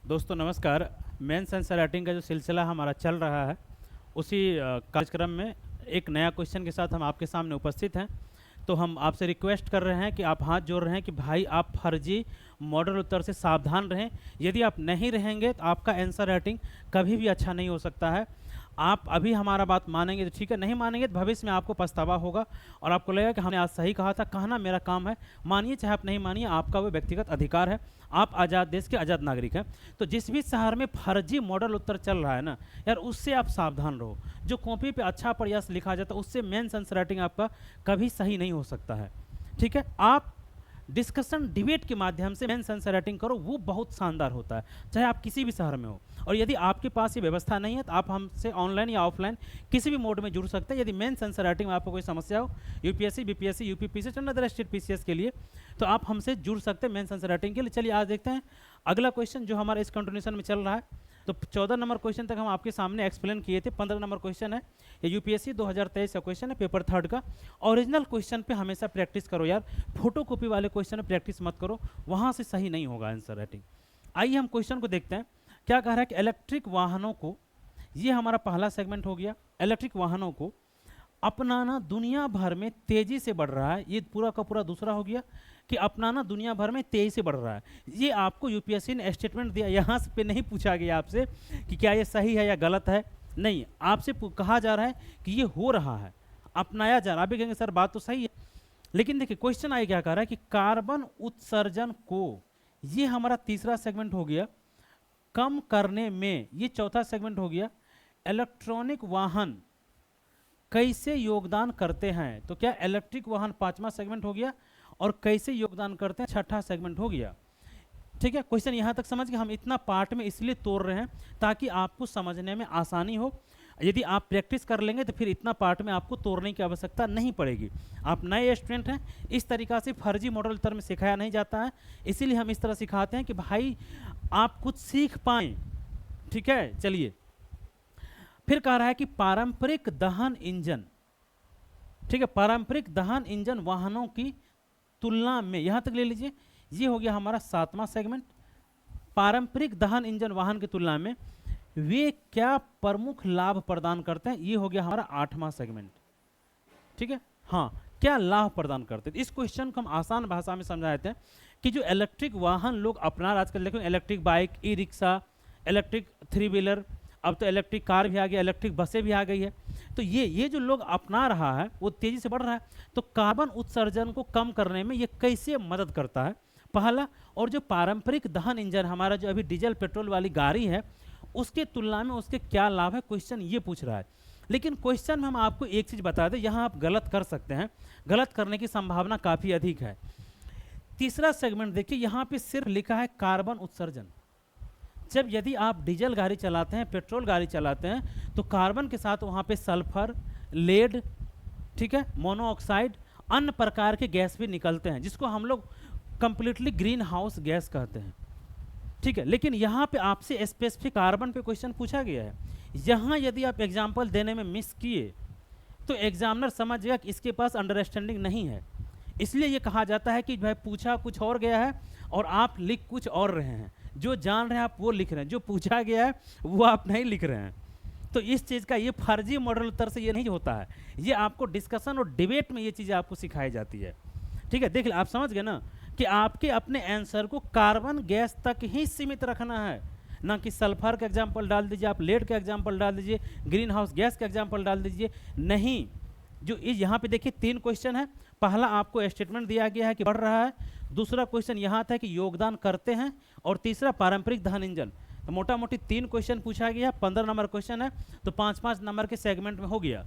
दोस्तों नमस्कार। Mains answer writing का जो सिलसिला हमारा चल रहा है उसी कार्यक्रम में एक नया क्वेश्चन के साथ हम आपके सामने उपस्थित हैं। तो हम आपसे रिक्वेस्ट कर रहे हैं कि आप हाथ जोड़ रहे हैं कि भाई आप फर्जी मॉडल उत्तर से सावधान रहें। यदि आप नहीं रहेंगे तो आपका आंसर राइटिंग कभी भी अच्छा नहीं हो सकता है। आप अभी हमारा बात मानेंगे तो ठीक है, नहीं मानेंगे तो भविष्य में आपको पछतावा होगा और आपको लगेगा कि हमने आज सही कहा था। कहना मेरा काम है, मानिए चाहे आप नहीं मानिए, आपका वो व्यक्तिगत अधिकार है। आप आज़ाद देश के आज़ाद नागरिक हैं। तो जिस भी शहर में फर्जी मॉडल उत्तर चल रहा है ना यार, उससे आप सावधान रहो। जो कॉपी पे अच्छा प्रयास लिखा जाता है उससे मेंस आंसर राइटिंग आपका कभी सही नहीं हो सकता है। ठीक है, आप डिस्कशन डिबेट के माध्यम से मेंस आंसर राइटिंग करो, वो बहुत शानदार होता है, चाहे आप किसी भी शहर में हो। और यदि आपके पास ये व्यवस्था नहीं है तो आप हमसे ऑनलाइन या ऑफलाइन किसी भी मोड में जुड़ सकते हैं। यदि मेंस आंसर राइटिंग में आपको कोई समस्या हो, यूपीएससी, बीपीएससी, यूपीपीसीएस और अदर स्टेट पीसीएस के लिए, तो आप हमसे जुड़ सकते हैं मेंस आंसर राइटिंग के लिए। चलिए आज देखते हैं अगला क्वेश्चन जो हमारा इस कंटिन्यूशन में चल रहा है। तो 14 नंबर क्वेश्चन तक हम आपके सामने एक्सप्लेन किए थे। 15 नंबर क्वेश्चन है, ये यूपीएससी 2023 का क्वेश्चन है, पेपर 3 का। ओरिजिनल क्वेश्चन पे हमेशा प्रैक्टिस करो यार, फोटो कॉपी वाले क्वेश्चन में प्रैक्टिस मत करो, वहाँ से सही नहीं होगा आंसर राइटिंग। आइए हम क्वेश्चन को देखते हैं। क्या कह रहा है कि इलेक्ट्रिक वाहनों को, ये हमारा पहला सेगमेंट हो गया, इलेक्ट्रिक वाहनों को अपनाना दुनिया भर में तेजी से बढ़ रहा है। ये पूरा का पूरा दूसरा हो गया कि अपनाना दुनिया भर में तेजी से बढ़ रहा है। ये आपको यूपीएससी ने स्टेटमेंट दिया, यहाँ से पे नहीं पूछा गया आपसे कि क्या ये सही है या गलत है, नहीं, आपसे कहा जा रहा है कि ये हो रहा है, अपनाया जा रहा है। आप भी कहेंगे सर बात तो सही है, लेकिन देखिए क्वेश्चन आगे क्या कह रहा है कि कार्बन उत्सर्जन को, ये हमारा तीसरा सेगमेंट हो गया, कम करने में, ये चौथा सेगमेंट हो गया, इलेक्ट्रॉनिक वाहन कैसे योगदान करते हैं। तो क्या इलेक्ट्रिक वाहन पांचवा सेगमेंट हो गया और कैसे योगदान करते हैं छठा सेगमेंट हो गया। ठीक है, क्वेश्चन यहाँ तक समझ के हम इतना पार्ट में इसलिए तोड़ रहे हैं ताकि आपको समझने में आसानी हो। यदि आप प्रैक्टिस कर लेंगे तो फिर इतना पार्ट में आपको तोड़ने की आवश्यकता नहीं पड़ेगी। आप नए स्टूडेंट हैं, इस तरीका से फर्जी मॉडल उत्तर में सिखाया नहीं जाता है, इसीलिए हम इस तरह सिखाते हैं कि भाई आप कुछ सीख पाएँ। ठीक है, चलिए फिर कह रहा है कि पारंपरिक दहन इंजन, ठीक है, पारंपरिक दहन इंजन वाहनों की तुलना में, यहां तक ले लीजिए, ये हो गया हमारा सातवां सेगमेंट। पारंपरिक दहन इंजन वाहन की तुलना में वे क्या प्रमुख लाभ प्रदान करते हैं, ये हो गया हमारा आठवां सेगमेंट। ठीक है, हाँ, क्या लाभ प्रदान करते हैं। इस क्वेश्चन को हम आसान भाषा में समझा देते हैं कि जो इलेक्ट्रिक वाहन लोग अपना, आजकल देखो electric bike, e rickshaw, electric 3 wheeler, अब तो इलेक्ट्रिक कार भी आ गया, इलेक्ट्रिक बसें भी आ गई है। तो ये जो लोग अपना रहा है वो तेजी से बढ़ रहा है। तो कार्बन उत्सर्जन को कम करने में ये कैसे मदद करता है, पहला। और जो पारंपरिक दहन इंजन हमारा जो अभी डीजल पेट्रोल वाली गाड़ी है, उसके तुलना में उसके क्या लाभ है, क्वेश्चन ये पूछ रहा है। लेकिन क्वेश्चन में हम आपको एक चीज़ बता दें, यहाँ आप गलत कर सकते हैं, गलत करने की संभावना काफ़ी अधिक है। तीसरा सेगमेंट देखिए, यहाँ पे सिर्फ लिखा है कार्बन उत्सर्जन। जब यदि आप डीजल गाड़ी चलाते हैं, पेट्रोल गाड़ी चलाते हैं, तो कार्बन के साथ वहाँ पे सल्फर, लेड, ठीक है, मोनोऑक्साइड, अन्य प्रकार के गैस भी निकलते हैं, जिसको हम लोग कंप्लीटली ग्रीन हाउस गैस कहते हैं। ठीक है, लेकिन यहाँ पे आपसे स्पेसिफिक कार्बन पे क्वेश्चन पूछा गया है। यहाँ यदि आप एग्जाम्पल देने में मिस किए तो एग्जामिनर समझ गया कि इसके पास अंडरस्टैंडिंग नहीं है, इसलिए ये कहा जाता है कि भाई पूछा कुछ और गया है और आप लिख कुछ और रहे हैं। जो जान रहे हैं आप वो लिख रहे हैं, जो पूछा गया है वो आप नहीं लिख रहे हैं। तो इस चीज़ का, ये फर्जी मॉडल उत्तर से ये नहीं होता है, ये आपको डिस्कशन और डिबेट में ये चीज़ें आपको सिखाई जाती है। ठीक है, देख ले, आप समझ गए ना कि आपके अपने आंसर को कार्बन गैस तक ही सीमित रखना है, ना कि सल्फर का एग्जाम्पल डाल दीजिए, आप लेड का एग्जाम्पल डाल दीजिए, ग्रीन हाउस गैस का एग्जाम्पल डाल दीजिए, नहीं। जो यहाँ पे देखिए 3 क्वेश्चन है, पहला आपको स्टेटमेंट दिया गया है कि बढ़ रहा है, दूसरा क्वेश्चन यहाँ था कि योगदान करते हैं, और तीसरा पारंपरिक दहन इंजन। तो मोटा मोटी 3 क्वेश्चन पूछा गया, 15 नंबर क्वेश्चन है, तो 5-5 नंबर के सेगमेंट में हो गया।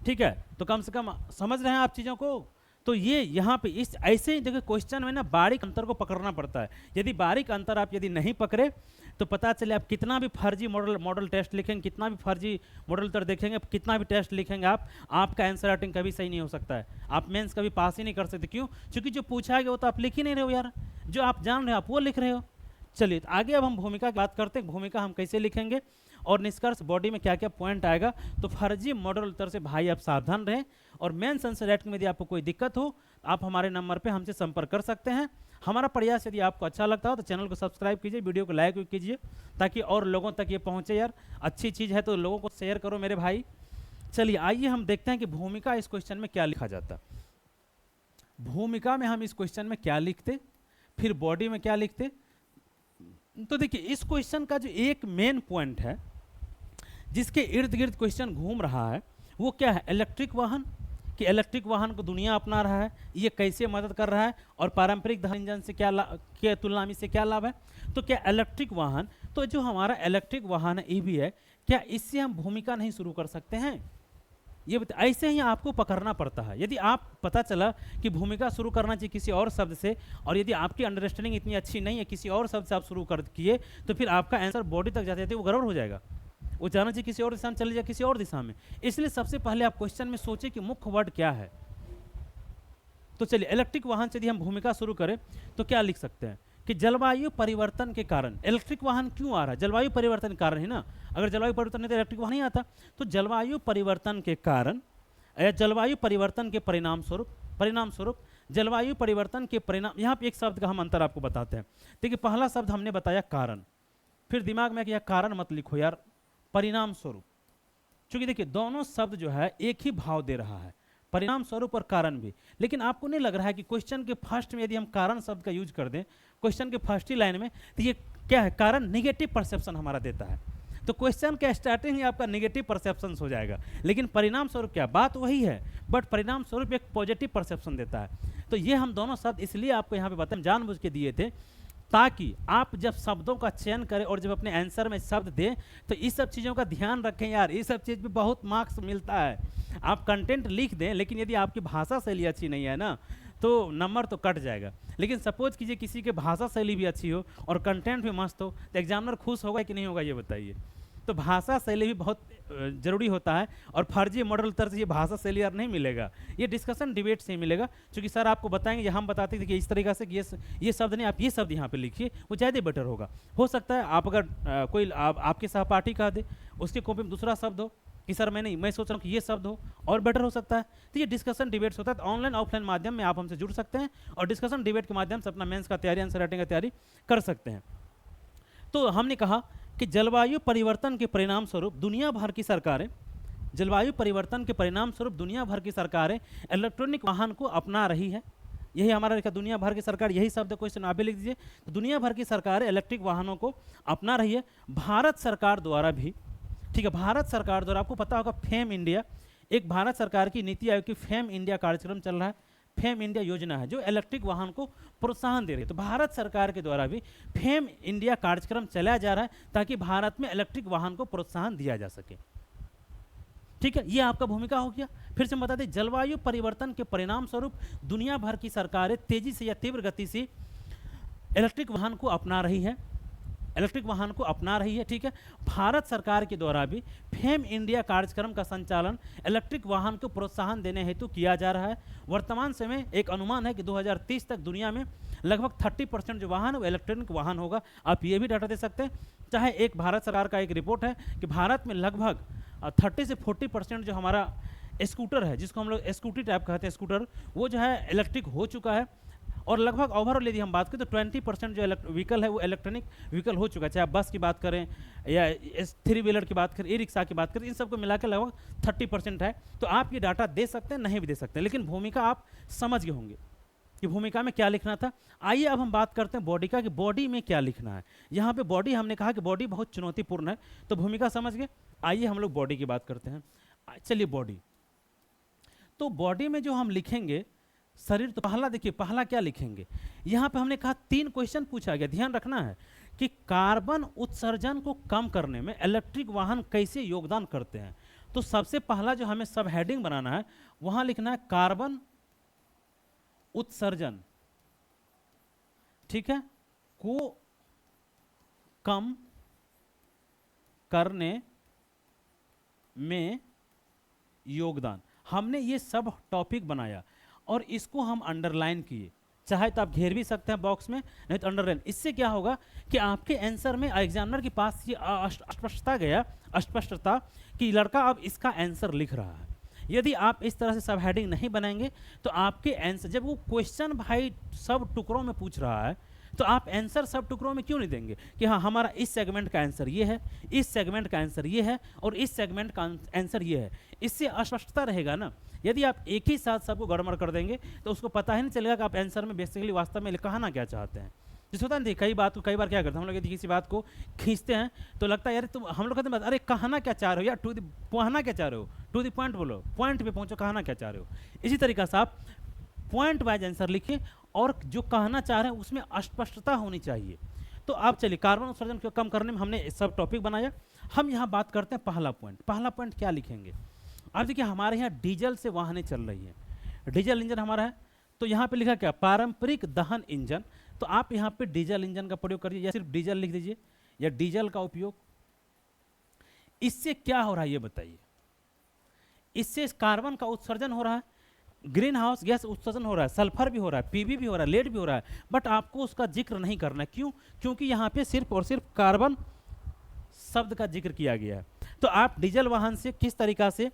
ठीक है, तो कम से कम समझ रहे हैं आप चीज़ों को। तो ये यहाँ पे इस ऐसे ही देखिए क्वेश्चन में ना बारीक अंतर को पकड़ना पड़ता है। यदि बारीक अंतर आप यदि नहीं पकड़े तो पता चले आप कितना भी फर्जी मॉडल टेस्ट लिखेंगे, कितना भी फर्जी मॉडल उत्तर देखेंगे, कितना भी टेस्ट लिखेंगे आप, आपका आंसर राइटिंग कभी सही नहीं हो सकता है। आप मेंस कभी पास ही नहीं कर सकते। क्यों? क्योंकि जो पूछा गया वो तो आप लिख ही नहीं रहे हो यार, जो आप जान रहे हो आप वो लिख रहे हो। चलिए तो आगे अब हम भूमिका की बात करते हैं, भूमिका हम कैसे लिखेंगे और निष्कर्ष बॉडी में क्या क्या पॉइंट आएगा। तो फर्जी मॉडल उत्तर से भाई आप सावधान रहें, और मेंस आंसर राइटिंग में यदि आपको कोई दिक्कत हो आप हमारे नंबर पे हमसे संपर्क कर सकते हैं। हमारा प्रयास यदि आपको अच्छा लगता हो तो चैनल को सब्सक्राइब कीजिए, वीडियो को लाइक कीजिए ताकि और लोगों तक ये पहुँचे। यार अच्छी चीज़ है तो लोगों को शेयर करो मेरे भाई। चलिए आइए हम देखते हैं कि भूमिका इस क्वेश्चन में क्या लिखा जाता। भूमिका में हम इस क्वेश्चन में क्या लिखते, फिर बॉडी में क्या लिखते। तो देखिए इस क्वेश्चन का जो एक मेन पॉइंट है जिसके इर्द गिर्द क्वेश्चन घूम रहा है वो क्या है, इलेक्ट्रिक वाहन। कि इलेक्ट्रिक वाहन को दुनिया अपना रहा है, ये कैसे मदद कर रहा है और पारंपरिक दहन इंजन से क्या के तुलना में से क्या लाभ है। तो क्या इलेक्ट्रिक वाहन, तो जो हमारा इलेक्ट्रिक वाहन है ईवी है, क्या इससे हम भूमिका नहीं शुरू कर सकते हैं? ये ऐसे ही आपको पकड़ना पड़ता है। यदि आप पता चला कि भूमिका शुरू करना चाहिए किसी और शब्द से, और यदि आपकी अंडरस्टैंडिंग इतनी अच्छी नहीं है, किसी और शब्द से आप शुरू कर किए, तो फिर आपका आंसर बॉडी तक जाते जाते वो गड़बड़ हो जाएगा। वो जाना चाहिए किसी और दिशा में, चले जाए किसी और दिशा में। इसलिए सबसे पहले आप क्वेश्चन में सोचें कि मुख्य वर्ड क्या है। तो चलिए इलेक्ट्रिक वाहन से यदि हम भूमिका शुरू करें तो क्या लिख सकते हैं कि जलवायु परिवर्तन के कारण इलेक्ट्रिक वाहन क्यों आ रहा है। जलवायु परिवर्तन के कारण है ना, अगर जलवायु परिवर्तन नहीं तो इलेक्ट्रिक वाहन नहीं आता। तो जलवायु परिवर्तन के कारण या जलवायु परिवर्तन के परिणाम स्वरूप जलवायु परिवर्तन के परिणाम, यहाँ पे एक शब्द का हम अंतर आपको बताते हैं। देखिए पहला शब्द हमने बताया कारण, फिर दिमाग में कि कारण मत लिखो यार, परिणाम स्वरूप। क्योंकि देखिए दोनों शब्द जो है एक ही भाव दे रहा है, परिणाम स्वरूप और कारण भी। लेकिन आपको नहीं लग रहा है कि क्वेश्चन के फर्स्ट में यदि हम कारण शब्द का यूज कर दें क्वेश्चन के फर्स्ट ही लाइन में, तो ये क्या है, कारण निगेटिव परसेप्शन हमारा देता है। तो क्वेश्चन का स्टार्टिंग ही आपका निगेटिव परसेप्शन हो जाएगा। लेकिन परिणाम स्वरूप क्या, बात वही है, बट परिणाम स्वरूप एक पॉजिटिव परसेप्शन देता है। तो ये हम दोनों शब्द इसलिए आपको यहाँ पे बताएं, जानबूझ के दिए थे ताकि आप जब शब्दों का चयन करें और जब अपने आंसर में शब्द दें तो इस सब चीज़ों का ध्यान रखें। यार इस सब चीज़ पे बहुत मार्क्स मिलता है। आप कंटेंट लिख दें लेकिन यदि आपकी भाषा शैली अच्छी नहीं है ना तो नंबर तो कट जाएगा। लेकिन सपोज कीजिए किसी की भाषा शैली भी अच्छी हो और कंटेंट भी मस्त हो तो एग्जामिनर खुश होगा कि नहीं होगा, ये बताइए। तो भाषा शैली भी बहुत ज़रूरी होता है और फर्जी मॉडल तरह से ये भाषा शैली यार नहीं मिलेगा, ये डिस्कशन डिबेट से ही मिलेगा। क्योंकि सर आपको बताएंगे, हम बताते थे कि इस तरीक़ा से कि ये शब्द नहीं, आप ये शब्द यहाँ पे लिखिए, वो ज़्यादा बेटर होगा। हो सकता है आप अगर कोई आपके सहपाठी कह दे, उसकी कॉपी में दूसरा शब्द हो कि सर मैं सोच रहा हूँ कि ये शब्द हो, और बेटर हो सकता है। तो ये डिस्कशन डिबेट्स होता है। तो ऑनलाइन ऑफलाइन माध्यम में आप हमसे जुड़ सकते हैं और डिस्कशन डिबेट के माध्यम से अपना मेंस का तैयारी, आंसर राइटिंग का तैयारी कर सकते हैं। तो हमने कहा कि जलवायु परिवर्तन के परिणाम स्वरूप दुनिया भर की सरकारें इलेक्ट्रॉनिक वाहन को अपना रही है। यही हमारा लिखा, दुनिया भर की सरकार, यही शब्द क्वेश्चन आप भी लिख दीजिए। तो दुनिया भर की सरकारें इलेक्ट्रिक वाहनों को अपना रही है। भारत सरकार द्वारा भी, ठीक है, भारत सरकार द्वारा आपको पता होगा फेम इंडिया, एक भारत सरकार की नीति आयोग की फेम इंडिया कार्यक्रम चल रहा है। फेम इंडिया योजना है जो इलेक्ट्रिक वाहन को प्रोत्साहन दे रही है। तो भारत सरकार के द्वारा भी फेम इंडिया कार्यक्रम चलाया जा रहा है ताकि भारत में इलेक्ट्रिक वाहन को प्रोत्साहन दिया जा सके। ठीक है, ये आपका भूमिका हो गया। फिर से बता दें, जलवायु परिवर्तन के परिणाम स्वरूप दुनिया भर की सरकारें तेजी से या तीव्र गति से इलेक्ट्रिक वाहन को अपना रही है। ठीक है, भारत सरकार के द्वारा भी फेम इंडिया कार्यक्रम का संचालन इलेक्ट्रिक वाहन को प्रोत्साहन देने हेतु किया जा रहा है। वर्तमान समय एक अनुमान है कि 2030 तक दुनिया में लगभग 30% जो वाहन है वो इलेक्ट्रॉनिक वाहन होगा। आप ये भी डाटा दे सकते हैं। चाहे एक भारत सरकार का एक रिपोर्ट है कि भारत में लगभग 30 से 40% जो हमारा स्कूटर है, जिसको हम लोग स्कूटी टाइप कहते हैं स्कूटर, वो जो है इलेक्ट्रिक हो चुका है। और लगभग ओवरऑल यदि हम बात करें तो 20% जो व्हीकल है वो इलेक्ट्रॉनिक व्हीकल हो चुका है। चाहे आप बस की बात करें या 3 व्हीलर की बात करें, ई रिक्शा की बात करें, इन सबको मिलाकर लगभग 30% है। तो आप ये डाटा दे सकते हैं, नहीं भी दे सकते हैं, लेकिन भूमिका आप समझ गए होंगे कि भूमिका में क्या लिखना था। आइए अब हम बात करते हैं बॉडी का, कि बॉडी में क्या लिखना है। यहाँ पे बॉडी, हमने कहा कि बॉडी बहुत चुनौतीपूर्ण है, तो भूमिका समझ गए। आइए हम लोग बॉडी की बात करते हैं। चलिए बॉडी, तो बॉडी में जो हम लिखेंगे शरीर, तो पहला देखिए, पहला क्या लिखेंगे। यहाँ पे हमने कहा 3 क्वेश्चन पूछा गया, ध्यान रखना है कि कार्बन उत्सर्जन को कम करने में इलेक्ट्रिक वाहन कैसे योगदान करते हैं। तो सबसे पहला जो हमें सब हेडिंग बनाना है वहां लिखना है कार्बन उत्सर्जन, ठीक है, को कम करने में योगदान। हमने ये सब टॉपिक बनाया और इसको हम अंडरलाइन किए। चाहे तो आप घेर भी सकते हैं बॉक्स में, नहीं तो अंडरलाइन। इससे क्या होगा कि आपके आंसर में एग्जामिनर के पास ये अस्पष्टता कि लड़का अब इसका आंसर लिख रहा है। यदि आप इस तरह से सब हेडिंग नहीं बनाएंगे तो आपके आंसर, जब वो क्वेश्चन भाई सब टुकड़ों में पूछ रहा है तो आप आंसर सब टुकड़ों में क्यों नहीं देंगे कि हाँ हमारा इस सेगमेंट का आंसर ये है, इस सेगमेंट का आंसर ये है और इस सेगमेंट का आंसर ये है। इससे अस्पष्टता रहेगा ना। यदि आप एक ही साथ सबको गड़बड़ कर देंगे तो उसको पता ही नहीं चलेगा कि आप आंसर में बेसिकली वास्तव में कहना क्या चाहते हैं। जिस होता नहीं, कई बार क्या करते हैं हम लोग, यदि किसी बात को खींचते हैं तो लगता है यार तुम, हम लोग कहते हैं अरे कहना क्या चाह रहे हो यार, कहना क्या चाह रहे हो, टू द पॉइंट बोलो, पॉइंट पे पहुंचो, कहना क्या चाह रहे हो। इसी तरीके से आप पॉइंट वाइज आंसर लिखिए और जो कहना चाह रहे हैं उसमें अस्पष्टता होनी चाहिए। तो आप चलिए, कार्बन उत्सर्जन को कम करने में हमने सब टॉपिक बनाया। हम यहाँ बात करते हैं पहला पॉइंट क्या लिखेंगे। आप देखिए हमारे यहाँ डीजल से वाहनें चल रही हैं, डीजल इंजन हमारा है, तो यहाँ पे लिखा क्या, पारंपरिक दहन इंजन। तो आप यहाँ पे डीजल इंजन का प्रयोग करिए या सिर्फ डीजल लिख दीजिए या डीजल का उपयोग। इससे क्या हो रहा है ये बताइए। इससे कार्बन का उत्सर्जन हो रहा है, ग्रीन हाउस गैस उत्सर्जन हो रहा है, सल्फर भी हो रहा है, पीबी भी हो रहा है, लेड भी हो रहा है, बट आपको उसका जिक्र नहीं करना है। क्यों? क्योंकि यहाँ पे सिर्फ और सिर्फ कार्बन शब्द का जिक्र किया गया है। तो आप डीजल वाहन से किस तरीका से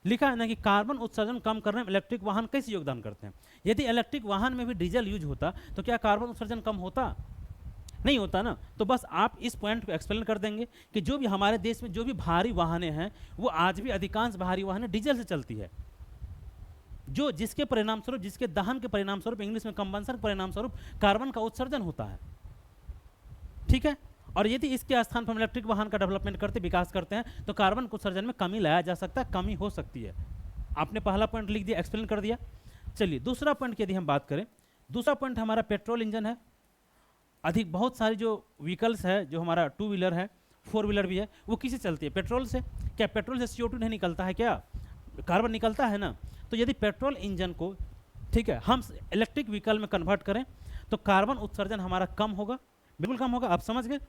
लिखा है ना कि कार्बन उत्सर्जन कम करने में इलेक्ट्रिक वाहन कैसे योगदान करते हैं। यदि इलेक्ट्रिक वाहन में भी डीजल यूज होता तो क्या कार्बन उत्सर्जन कम होता? नहीं होता ना। तो बस आप इस पॉइंट को एक्सप्लेन कर देंगे कि जो भी हमारे देश में जो भी भारी वाहनें हैं वो आज भी अधिकांश भारी वाहनें डीजल से चलती है, जो जिसके परिणाम स्वरूप, जिसके दहन के परिणाम स्वरूप, इंग्लिश में कंबंशन के परिणाम स्वरूप कार्बन का उत्सर्जन होता है। ठीक है। और यदि इसके स्थान पर हम इलेक्ट्रिक वाहन का डेवलपमेंट करते, विकास करते हैं तो कार्बन उत्सर्जन में कमी लाया जा सकता है, कमी हो सकती है। आपने पहला पॉइंट लिख दिया, एक्सप्लेन कर दिया। चलिए दूसरा पॉइंट की यदि हम बात करें, दूसरा पॉइंट हमारा पेट्रोल इंजन है। अधिक बहुत सारी जो व्हीकल्स है, जो हमारा 2 व्हीलर है, 4 व्हीलर भी है, वो किससे चलती है? पेट्रोल से। क्या पेट्रोल से CO2 नहीं निकलता है? क्या कार्बन निकलता है ना। तो यदि पेट्रोल इंजन को, ठीक है, हम इलेक्ट्रिक व्हीकल में कन्वर्ट करें तो कार्बन उत्सर्जन हमारा कम होगा, बिल्कुल कम होगा। आप समझ गए।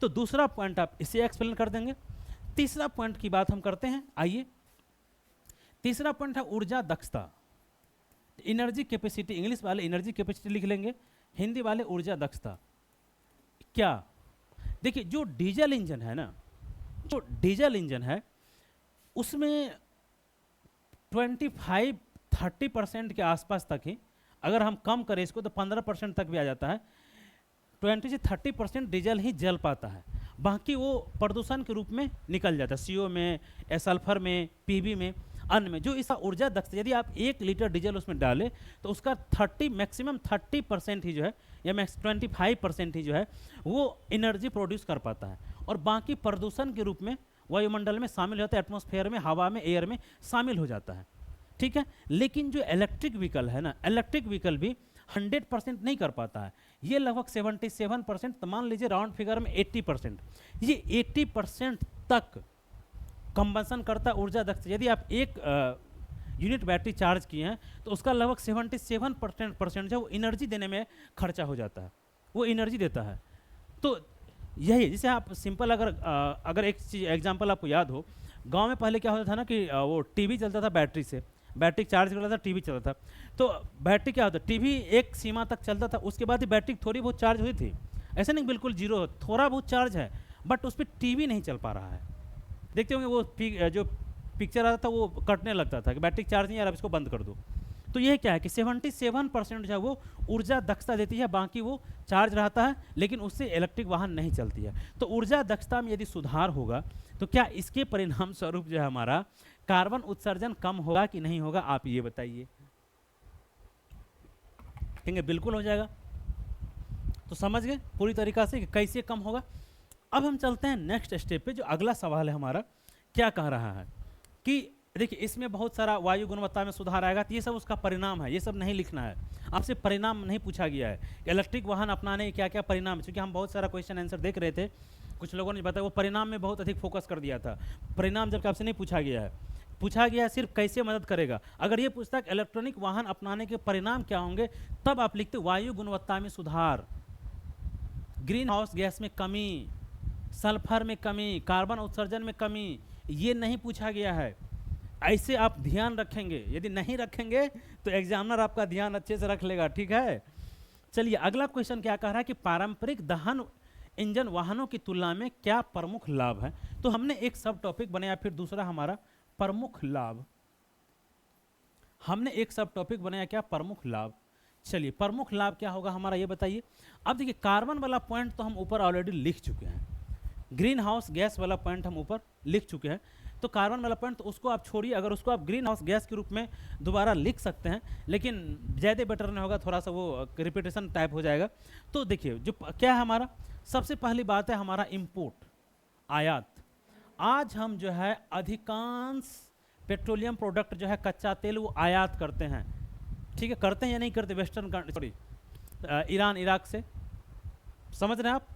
तो दूसरा पॉइंट आप इसे एक्सप्लेन कर देंगे। तीसरा पॉइंट की बात हम करते हैं, आइए। तीसरा पॉइंट है ऊर्जा दक्षता, एनर्जी कैपेसिटी। इंग्लिश वाले एनर्जी कैपेसिटी लिख लेंगे, हिंदी वाले ऊर्जा दक्षता। क्या? देखिए जो डीजल इंजन है ना, जो डीजल इंजन है उसमें 25-30% के आसपास तक ही, अगर हम कम करें इसको तो 15% तक भी आ जाता है। 20 से 30% डीजल ही जल पाता है, बाकी वो प्रदूषण के रूप में निकल जाता है, CO में, सल्फर में, पीबी में, अन्य में। जो इसका ऊर्जा दक्षता, यदि आप 1 लीटर डीजल उसमें डालें तो उसका 30 मैक्सिमम 30% ही जो है, या 25% ही जो है वो एनर्जी प्रोड्यूस कर पाता है, और बाकी प्रदूषण के रूप में वायुमंडल में शामिल होता है, एटमॉस्फेयर में, हवा में, एयर में शामिल हो जाता है। ठीक है। लेकिन जो इलेक्ट्रिक व्हीकल है ना, इलेक्ट्रिक व्हीकल भी 100% नहीं कर पाता है, ये लगभग 77%, मान लीजिए राउंड फिगर में 80%, ये 80% तक कंबंशन करता है ऊर्जा दक्षता। यदि आप 1 यूनिट बैटरी चार्ज किए हैं तो उसका लगभग 77% जो वो एनर्जी देने में खर्चा हो जाता है, वो एनर्जी देता है। तो यही, जैसे आप सिंपल अगर एक चीज़ एग्जांपल आपको याद हो, गांव में पहले क्या होता था ना कि वो टीवी चलता था बैटरी से, बैटरी चार्ज करता था, टीवी चलता था। तो बैटरी क्या होता, टीवी एक सीमा तक चलता था, उसके बाद ही बैटरी थोड़ी बहुत चार्ज हुई थी, ऐसे नहीं बिल्कुल जीरो, थोड़ा बहुत चार्ज है, बट उस पर टीवी नहीं चल पा रहा है। देखते होंगे वो जो पिक्चर आता था वो कटने लगता था कि बैटरी चार्ज नहीं आ रहा, इसको बंद कर दो। तो ये क्या है कि 77% जो है वो ऊर्जा दक्षता देती है, बाकी वो चार्ज रहता है, लेकिन उससे इलेक्ट्रिक वाहन नहीं चलती है। तो ऊर्जा दक्षता में यदि सुधार होगा तो क्या इसके परिणाम स्वरूप जो है हमारा कार्बन उत्सर्जन कम होगा कि नहीं होगा? आप ये बताइए। कहेंगे बिल्कुल हो जाएगा। तो समझ गए पूरी तरीका से कि कैसे कम होगा। अब हम चलते हैं नेक्स्ट स्टेप पे। जो अगला सवाल है हमारा, क्या कह रहा है कि देखिए इसमें बहुत सारा वायु गुणवत्ता में सुधार आएगा, तो ये सब उसका परिणाम है, ये सब नहीं लिखना है। आपसे परिणाम नहीं पूछा गया है कि इलेक्ट्रिक वाहन अपनाने के क्या क्या परिणाम है, क्योंकि हम बहुत सारा क्वेश्चन आंसर देख रहे थे, कुछ लोगों ने बताया वो परिणाम में बहुत अधिक फोकस कर दिया था। परिणाम जबकि आपसे नहीं पूछा गया है, पूछा गया है सिर्फ कैसे मदद करेगा। अगर ये पूछता है इलेक्ट्रॉनिक वाहन अपनाने के परिणाम क्या होंगे, तब आप लिखते वायु गुणवत्ता में सुधार, ग्रीन हाउस गैस में कमी, सल्फर में कमी, कार्बन उत्सर्जन में कमी। ये नहीं पूछा गया है। ऐसे आप ध्यान रखेंगे, यदि नहीं रखेंगे तो एग्जामिनर आपका ध्यान अच्छे से रख लेगा। ठीक है। चलिए अगला क्वेश्चन क्या कह रहा है कि पारंपरिक दहन इंजन वाहनों की तुलना में क्या प्रमुख लाभ है। तो हमने एक सब टॉपिक बनाया, फिर दूसरा हमारा प्रमुख लाभ। हमने एक सब टॉपिक बनाया क्या, प्रमुख लाभ। चलिए प्रमुख लाभ क्या होगा हमारा ये बताइए। अब देखिए कार्बन वाला पॉइंट तो हम ऊपर ऑलरेडी लिख चुके हैं, ग्रीन हाउस गैस वाला पॉइंट हम ऊपर लिख चुके हैं, तो कार्बन वाला पॉइंट तो उसको आप छोड़िए, अगर उसको आप ग्रीन हाउस गैस के रूप में दोबारा लिख सकते हैं, लेकिन ज़्यादा बेटर नहीं होगा, थोड़ा सा वो रिपीटेशन टाइप हो जाएगा। तो देखिए जो क्या है हमारा, सबसे पहली बात है हमारा इम्पोर्ट, आयात। आज हम जो है अधिकांश पेट्रोलियम प्रोडक्ट जो है कच्चा तेल वो आयात करते हैं, ठीक है, करते हैं या नहीं करते, वेस्टर्न सॉरी ईरान इराक से, समझ रहे हैं आप।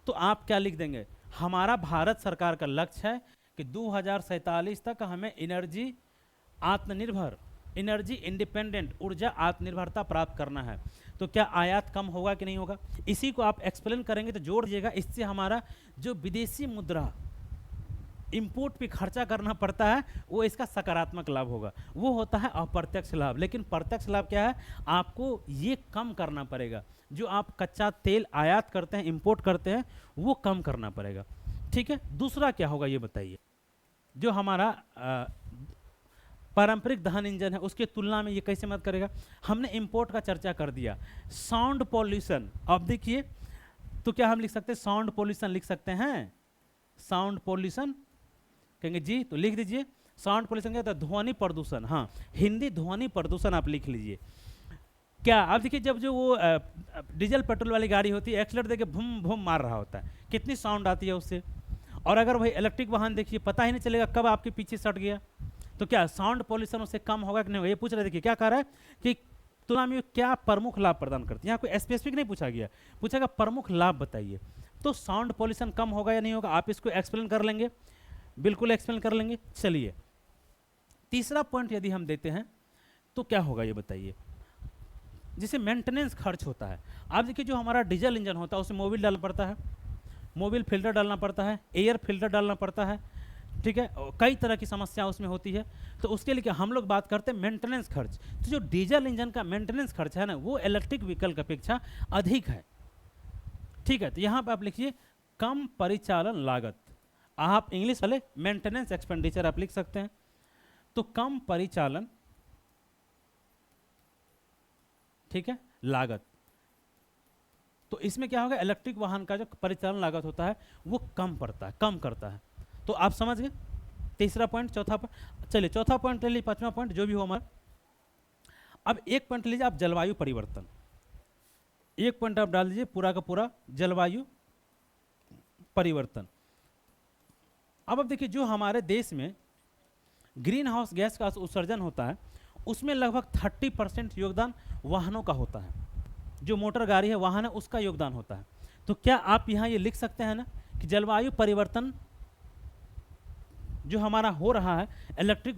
तो आप क्या लिख देंगे, हमारा भारत सरकार का लक्ष्य है कि 2047 तक हमें एनर्जी आत्मनिर्भर, एनर्जी इंडिपेंडेंट, ऊर्जा आत्मनिर्भरता प्राप्त करना है। तो क्या आयात कम होगा कि नहीं होगा, इसी को आप एक्सप्लेन करेंगे तो जोड़ दीजिएगा। इससे हमारा जो विदेशी मुद्रा इंपोर्ट पे खर्चा करना पड़ता है वो इसका सकारात्मक लाभ होगा, वो होता है अप्रत्यक्ष लाभ। लेकिन प्रत्यक्ष लाभ क्या है, आपको ये कम करना पड़ेगा, जो आप कच्चा तेल आयात करते हैं, इंपोर्ट करते हैं, वो कम करना पड़ेगा, ठीक है। दूसरा क्या होगा ये बताइए, जो हमारा पारंपरिक दहन इंजन है उसके तुलना में ये कैसे मदद करेगा। हमने इंपोर्ट का चर्चा कर दिया। साउंड पॉल्यूशन, अब देखिए तो क्या हम लिख सकते हैं, साउंड पॉल्यूशन लिख सकते हैं, साउंड पॉल्यूशन कहेंगे जी, तो लिख दीजिए साउंड पॉल्यूशन क्या होता है, ध्वनि प्रदूषण, हाँ हिंदी ध्वनि प्रदूषण आप लिख लीजिए। क्या आप देखिए जब जो वो डीजल पेट्रोल वाली गाड़ी होती है, एक्सीलेटर देके भूम भूम मार रहा होता है, कितनी साउंड आती है उससे। और अगर वही इलेक्ट्रिक वाहन देखिए, पता ही नहीं चलेगा कब आपके पीछे सट गया। तो क्या साउंड पॉल्यूशन उससे कम होगा कि नहीं होगा, ये पूछ रहे। देखिए क्या कह रहा है कि तुलना में क्या प्रमुख लाभ प्रदान करती है, यहाँ कोई स्पेसिफिक नहीं पूछा गया, पूछेगा प्रमुख लाभ बताइए। तो साउंड पॉल्यूशन कम होगा या नहीं होगा, आप इसको एक्सप्लेन कर लेंगे, बिल्कुल एक्सप्लेन कर लेंगे। चलिए तीसरा पॉइंट यदि हम देते हैं तो क्या होगा ये बताइए, जिसे मेंटेनेंस खर्च होता है। आप देखिए जो हमारा डीजल इंजन होता है उसमें मोबिल डालना पड़ता है, मोबिल फिल्टर डालना पड़ता है, एयर फिल्टर डालना पड़ता है, ठीक है, कई तरह की समस्या उसमें होती है। तो उसके लिए क्या हम लोग बात करते हैं मेंटेनेंस खर्च। तो जो डीजल इंजन का मेंटेनेंस खर्च है ना, वो इलेक्ट्रिक व्हीकल की अपेक्षा अधिक है, ठीक है। तो यहाँ पर आप लिखिए कम परिचालन लागत, आप इंग्लिश वाले मेंटेनेंस एक्सपेंडिचर आप लिख सकते हैं। तो कम परिचालन, ठीक है, लागत। तो इसमें क्या होगा, इलेक्ट्रिक वाहन का जो परिचालन लागत होता है वो कम पड़ता है, कम करता है। तो आप समझ गए तीसरा पॉइंट। चौथा पॉइंट, चलिए चौथा पॉइंट ले लीजिए, पांचवा पॉइंट जो भी हो हमारा। अब एक पॉइंट लीजिए आप जलवायु परिवर्तन, एक पॉइंट आप डाल दीजिए पूरा का पूरा जलवायु परिवर्तन। अब देखिए जो हमारे देश में ग्रीन हाउस गैस का उत्सर्जन होता है उसमें लगभग 30% योगदान वाहनों का होता है, जो मोटर गाड़ी है वाहन है उसका योगदान होता है। तो क्या आप यहाँ ये लिख सकते हैं ना कि जलवायु परिवर्तन जो हमारा हो रहा है इलेक्ट्रिक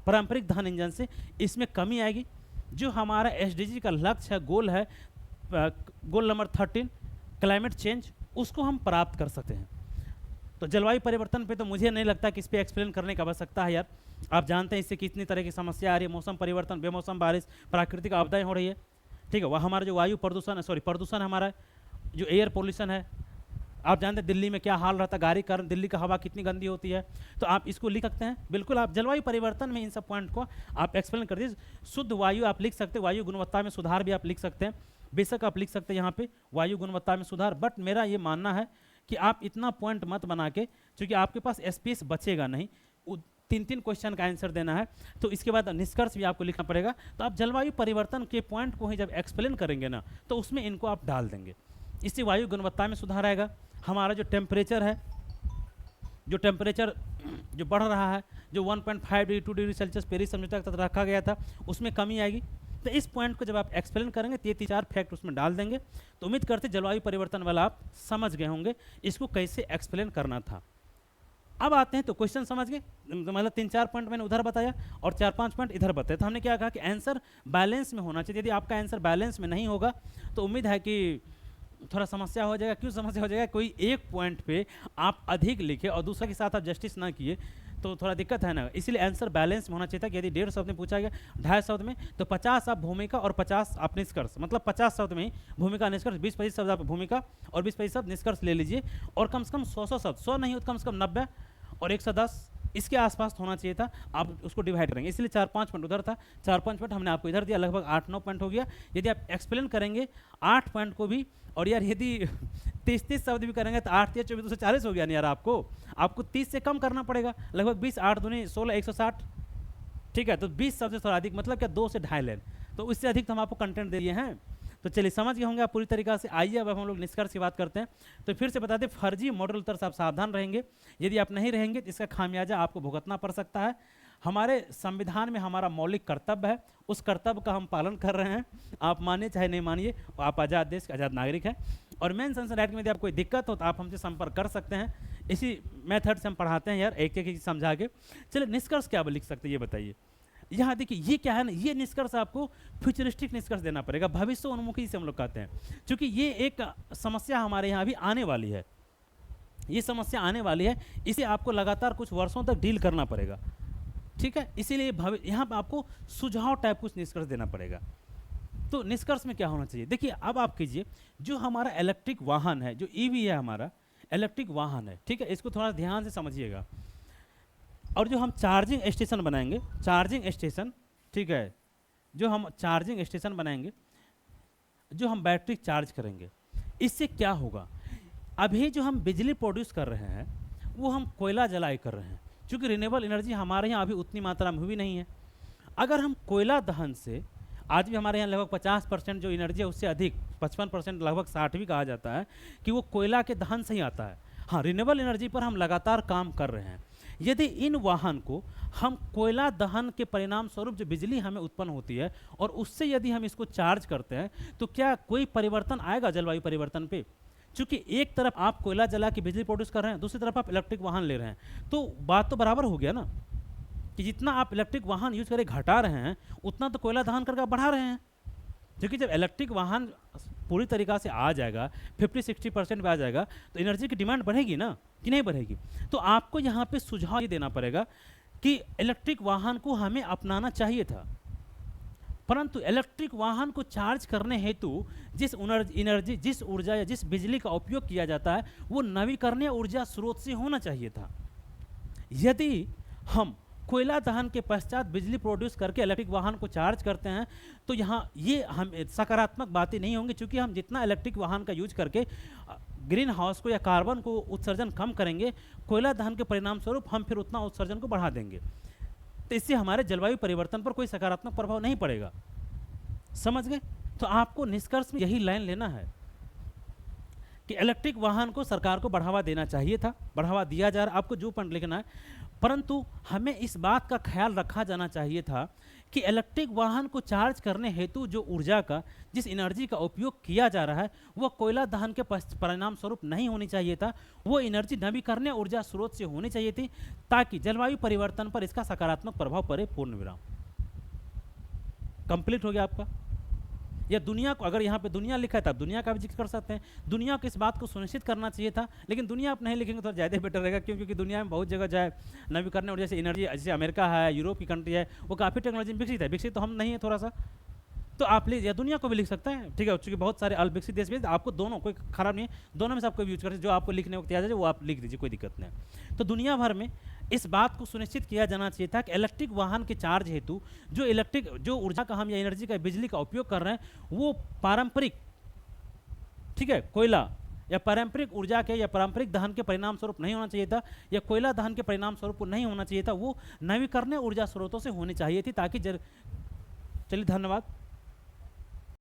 पारंपरिक दहन इंजन से, इसमें कमी आएगी। जो हमारा एसडीजी का लक्ष्य है, गोल है, गोल नंबर 13 क्लाइमेट चेंज, उसको हम प्राप्त कर सकते हैं। तो जलवायु परिवर्तन पे तो मुझे नहीं लगता कि इस पर एक्सप्लेन करने की आवश्यकता है यार, आप जानते हैं इससे कितनी तरह की समस्या आ रही है, मौसम परिवर्तन, बेमौसम बारिश, प्राकृतिक आपदाएं हो रही है, ठीक है। वह हमारा जो वायु प्रदूषण है, प्रदूषण हमारा जो एयर पोल्यूशन है, आप जानते हैं दिल्ली में क्या हाल रहता है, गाड़ी कारण दिल्ली का हवा कितनी गंदी होती है। तो आप इसको लिख सकते हैं, बिल्कुल आप जलवायु परिवर्तन में इन सब पॉइंट को आप एक्सप्लेन कर दीजिए। शुद्ध वायु आप लिख सकते हैं, वायु गुणवत्ता में सुधार भी आप लिख सकते हैं, बेशक आप लिख सकते हैं यहाँ पे वायु गुणवत्ता में सुधार। बट मेरा ये मानना है कि आप इतना पॉइंट मत बना के, क्योंकि आपके पास स्पेस बचेगा नहीं, 3-3 क्वेश्चन का आंसर देना है, तो इसके बाद निष्कर्ष भी आपको लिखना पड़ेगा। तो आप जलवायु परिवर्तन के पॉइंट को ही जब एक्सप्लेन करेंगे ना, तो उसमें इनको आप डाल देंगे, इससे वायु गुणवत्ता में सुधार आएगा। हमारा जो टेम्परेचर है, जो टेम्परेचर जो बढ़ रहा है, जो 1.5 डिग्री 2 डिग्री सेल्सियस पेरिस समझौता तक रखा गया था, उसमें कमी आएगी। तो इस पॉइंट को जब आप एक्सप्लेन करेंगे तो ये 3-4 फैक्ट उसमें डाल देंगे। तो उम्मीद करते जलवायु परिवर्तन वाला आप समझ गए होंगे इसको कैसे एक्सप्लेन करना था। अब आते हैं तो क्वेश्चन समझ गए, मतलब 3-4 पॉइंट मैंने उधर बताया और 4-5 पॉइंट इधर बताया। तो हमने क्या कहा कि आंसर बैलेंस में होना चाहिए। यदि आपका आंसर बैलेंस में नहीं होगा तो उम्मीद है कि थोड़ा समस्या हो जाएगा। क्यों समस्या हो जाएगा, कोई एक पॉइंट पे आप अधिक लिखे और दूसरे के साथ आप जस्टिस ना किए तो थोड़ा दिक्कत है ना। इसलिए आंसर बैलेंस में होना चाहिए था कि यदि 1.5 शब्द में पूछा गया 2.5 शब्द में, तो 50 आप भूमिका और 50 आप निष्कर्ष, मतलब 50 शब्द में ही भूमिका निष्कर्ष, 20-25 शब्द आप भूमिका और 20-25 शब्द निष्कर्ष ले लीजिए। और कम से कम 100 शब्द, 100 नहीं हो तो कम से कम 90 और 110 इसके आसपास होना चाहिए था, आप उसको डिवाइड करेंगे, इसलिए 4-5 पॉइंट उधर था, 4-5 पॉइंट हमने आपको इधर दिया, लगभग 8-9 पॉइंट हो गया। यदि आप एक्सप्लेन करेंगे 8 पॉइंट को भी, और यार यदि 30-30 शब्द भी करेंगे तो 8 या 24 240 हो गया नहीं यार, आपको 30 से कम करना पड़ेगा, लगभग 20, 8 दूनी 16, 160, ठीक है। तो 20 शब्द से थोड़ा अधिक, मतलब क्या 2 से 2.5 लाइन, तो उससे अधिक तो हम आपको कंटेंट दे दिए हैं। तो चलिए समझ गए होंगे आप पूरी तरीका से। आइए अब हम लोग निष्कर्ष की बात करते हैं। तो फिर से बता दें, फर्जी मॉडल उत्तर से आप सावधान रहेंगे, यदि आप नहीं रहेंगे तो इसका खामियाजा आपको भुगतना पड़ सकता है। हमारे संविधान में हमारा मौलिक कर्तव्य है, उस कर्तव्य का हम पालन कर रहे हैं, आप मानिए चाहे नहीं मानिए, आप आज़ाद देश के आज़ाद नागरिक हैं। और मेन सेंस राइट में यदि आप कोई दिक्कत हो तो आप हमसे संपर्क कर सकते हैं, इसी मेथड से हम पढ़ाते हैं यार, एक एक समझा के। चलिए निष्कर्ष क्या लिख सकते हैं ये बताइए। यहाँ देखिए ये क्या है ना, ये निष्कर्ष आपको फ्यूचरिस्टिक निष्कर्ष देना पड़ेगा, भविष्य उन्मुखी से हम लोग कहते हैं, क्योंकि ये एक समस्या हमारे यहाँ भी आने वाली है, ये समस्या आने वाली है, इसे आपको लगातार कुछ वर्षों तक डील करना पड़ेगा, ठीक है। इसीलिए यहाँ पर आपको सुझाव टाइप कुछ निष्कर्ष देना पड़ेगा। तो निष्कर्ष में क्या होना चाहिए, देखिए अब आप कीजिए, जो हमारा इलेक्ट्रिक वाहन है, जो ईवी है, हमारा इलेक्ट्रिक वाहन है, ठीक है, इसको थोड़ा ध्यान से समझिएगा। और जो हम चार्जिंग स्टेशन बनाएंगे, चार्जिंग स्टेशन, ठीक है, जो हम चार्जिंग स्टेशन बनाएंगे, जो हम बैटरी चार्ज करेंगे, इससे क्या होगा, अभी जो हम बिजली प्रोड्यूस कर रहे हैं वो हम कोयला जलाई कर रहे हैं, क्योंकि रिन्यूएबल एनर्जी हमारे यहाँ अभी उतनी मात्रा में हुई नहीं है। अगर हम कोयला दहन से, आज भी हमारे यहाँ लगभग 50% जो एनर्जी है उससे अधिक, 55%, लगभग 60 भी कहा जाता है कि वो कोयला के दहन से ही आता है। हाँ, रिन्यूएबल एनर्जी पर हम लगातार काम कर रहे हैं। यदि इन वाहन को हम कोयला दहन के परिणाम स्वरूप जो बिजली हमें उत्पन्न होती है और उससे यदि हम इसको चार्ज करते हैं, तो क्या कोई परिवर्तन आएगा जलवायु परिवर्तन पे? क्योंकि एक तरफ आप कोयला जला के बिजली प्रोड्यूस कर रहे हैं, दूसरी तरफ आप इलेक्ट्रिक वाहन ले रहे हैं, तो बात तो बराबर हो गया ना, कि जितना आप इलेक्ट्रिक वाहन यूज करके घटा रहे हैं उतना तो कोयला दहन करके बढ़ा रहे हैं। क्योंकि जब इलेक्ट्रिक वाहन पूरी तरीक़ा से आ जाएगा, 50-60% पे आ जाएगा, तो एनर्जी की डिमांड बढ़ेगी ना, कि नहीं बढ़ेगी? तो आपको यहाँ पे सुझाव ये देना पड़ेगा कि इलेक्ट्रिक वाहन को हमें अपनाना चाहिए था, परंतु इलेक्ट्रिक वाहन को चार्ज करने हेतु जिस एनर्जी, जिस ऊर्जा या जिस बिजली का उपयोग किया जाता है वो नवीकरणीय ऊर्जा स्रोत से होना चाहिए था। यदि हम कोयला दहन के पश्चात बिजली प्रोड्यूस करके इलेक्ट्रिक वाहन को चार्ज करते हैं तो यहाँ ये हम सकारात्मक बातें नहीं होंगी, क्योंकि हम जितना इलेक्ट्रिक वाहन का यूज करके ग्रीन हाउस को या कार्बन को उत्सर्जन कम करेंगे, कोयला दहन के परिणाम स्वरूप हम फिर उतना उत्सर्जन को बढ़ा देंगे, तो इससे हमारे जलवायु परिवर्तन पर कोई सकारात्मक प्रभाव नहीं पड़ेगा। समझ गए? तो आपको निष्कर्ष में यही लाइन लेना है कि इलेक्ट्रिक वाहन को सरकार को बढ़ावा देना चाहिए था, बढ़ावा दिया जा रहा, आपको जो पॉइंट लिखना है, परंतु हमें इस बात का ख्याल रखा जाना चाहिए था कि इलेक्ट्रिक वाहन को चार्ज करने हेतु जो ऊर्जा का, जिस एनर्जी का उपयोग किया जा रहा है वह कोयला दहन के परिणाम स्वरूप नहीं होनी चाहिए था, वो एनर्जी नवीकरणीय ऊर्जा स्रोत से होनी चाहिए थी, ताकि जलवायु परिवर्तन पर इसका सकारात्मक प्रभाव पड़े। पूर्ण विराम। कंप्लीट हो गया आपका। या दुनिया को, अगर यहाँ पे दुनिया लिखा है तो आप दुनिया का भी जिक्र कर सकते हैं, दुनिया को इस बात को सुनिश्चित करना चाहिए था, लेकिन दुनिया आप नहीं लिखेंगे तो ज़्यादा बेटर रहेगा, क्योंकि दुनिया में बहुत जगह जो है नवीकरणीय ऊर्जा से एनर्जी, जैसे अमेरिका है, यूरोप की कंट्री है, वो काफ़ी टेक्नोलॉजी में विकसित है, विकसित तो हम नहीं है थोड़ा सा, तो आप या दुनिया को भी लिख सकते हैं, ठीक है, चूँकि बहुत सारे अल्पविकसित देश भी, आपको दोनों कोई खराब नहीं है, दोनों में से आप कोई यूज करें, जो आपको लिखने वक्त याद है वो आप लिख दीजिए, कोई दिक्कत नहीं। तो दुनिया भर में इस बात को सुनिश्चित किया जाना चाहिए था कि इलेक्ट्रिक वाहन के चार्ज हेतु जो ऊर्जा का हम या एनर्जी का, बिजली का उपयोग कर रहे हैं वो पारंपरिक, ठीक है, कोयला या पारंपरिक ऊर्जा के या पारंपरिक दहन के परिणाम स्वरूप नहीं होना चाहिए था, या कोयला दहन के परिणाम स्वरूप नहीं होना चाहिए था, वो नवीकरणीय ऊर्जा स्रोतों से होनी चाहिए थी, ताकि चलिए धन्यवाद।